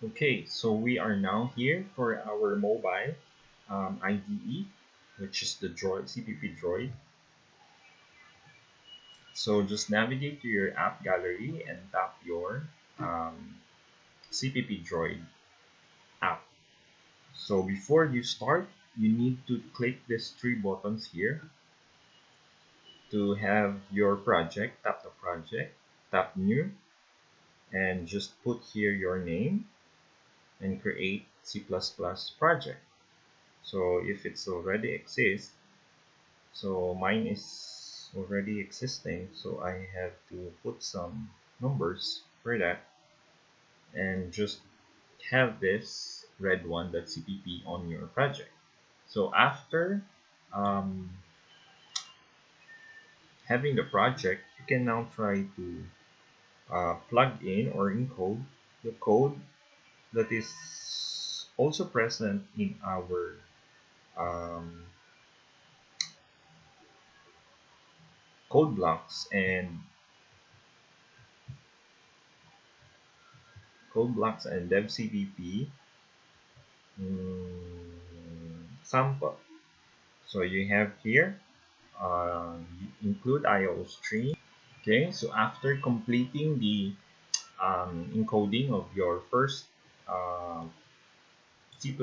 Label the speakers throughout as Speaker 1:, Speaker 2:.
Speaker 1: Okay, so we are now here for our mobile IDE, which is the Droid CPP Droid. So just navigate to your app gallery and tap your CPP Droid app. So before you start, you need to click these three buttons here to have your project. Tap the project, tap new, and just put here your name and create C++ project. So if it's already exists, so mine is already existing, so I have to put some numbers for that and just have this red one, that CPP, on your project. So after um, having the project, you can now try to plug in or encode the code that is also present in our um, code blocks and dev CPP sample. So you have here include IO stream. Okay, so after completing the encoding of your first C++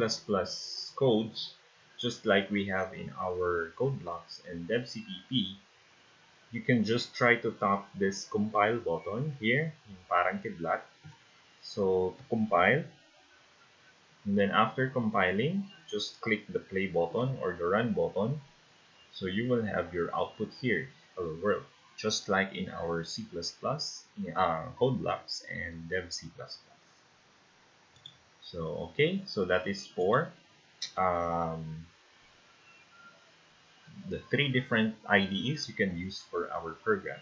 Speaker 1: codes, just like we have in our code blocks and dev CPP, you can just try to tap this compile button here, yung parang kidlat. So to compile, and then after compiling, just click the play button or the run button. So you will have your output here, hello world, just like in our C++ code blocks and dev C++. So okay, so that is for the three different IDEs you can use for our program.